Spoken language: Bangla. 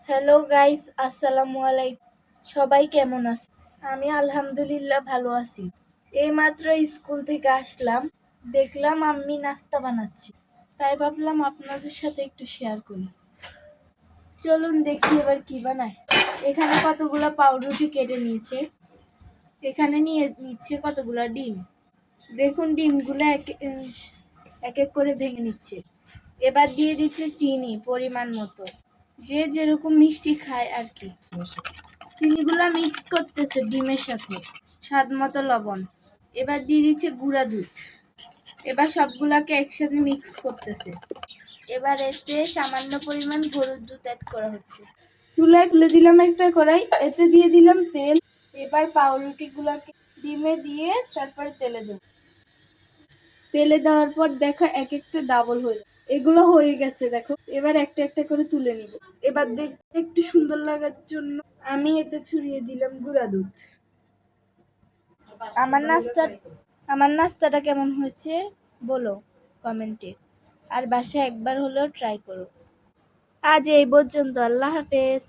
হ্যালো গাইস, আসসালামু আলাইকুম। সবাই কেমন আছে? আমি আলহামদুলিল্লাহ ভালো আছি। এইমাত্র স্কুল থেকে আসলাম, দেখলাম আম্মি নাস্তা বানাচ্ছে, তাই ভাবলাম আপনাদের সাথে একটু শেয়ার করি। চলুন দেখি এবার কি বানায়। এখানে কতগুলা পাউরুটি কেটে নিয়েছে, এখানে নিয়ে নিচ্ছে কতগুলা ডিম। দেখুন ডিমগুলো এক এক করে ভেঙে নিচ্ছে। এবার দিয়ে দিচ্ছে চিনি পরিমাণ মতো, যে যেরকম মিষ্টি খায় আর কি। চিনিগুলা মিক্স করতেছে ডিমের সাথে, স্বাদ মতো লবণ। এবার দিয়ে দিচ্ছে গুঁড়া দুধ। এবার সবগুলাকে একসাথে মিক্স করতেছে। এবার এতে সামান্য পরিমাণ গরুর দুধ অ্যাড করা হচ্ছে। চুলায় তুলে দিলাম একটা কড়াই, এতে দিয়ে দিলাম তেল। এবার পাউরুটি গুলাকে ডিমে দিয়ে তারপরে তেলে দেব। তেলে দেওয়ার পর দেখো এক একটা ডাবল হয়ে যাবে। এগুলো হয়ে গেছে দেখো। এবার একটা একটা করে তুলে নিব। এবার দেখতে একটু সুন্দর লাগার জন্য আমি এতে ছড়িয়ে দিলাম গুঁড়া দুধ। আমার নাস্তা আমার নাস্তাটা কেমন হয়েছে বলো কমেন্টে, আর বাসায় একবার হলেও ট্রাই করো। আজ এই পর্যন্ত, আল্লাহ হাফেজ।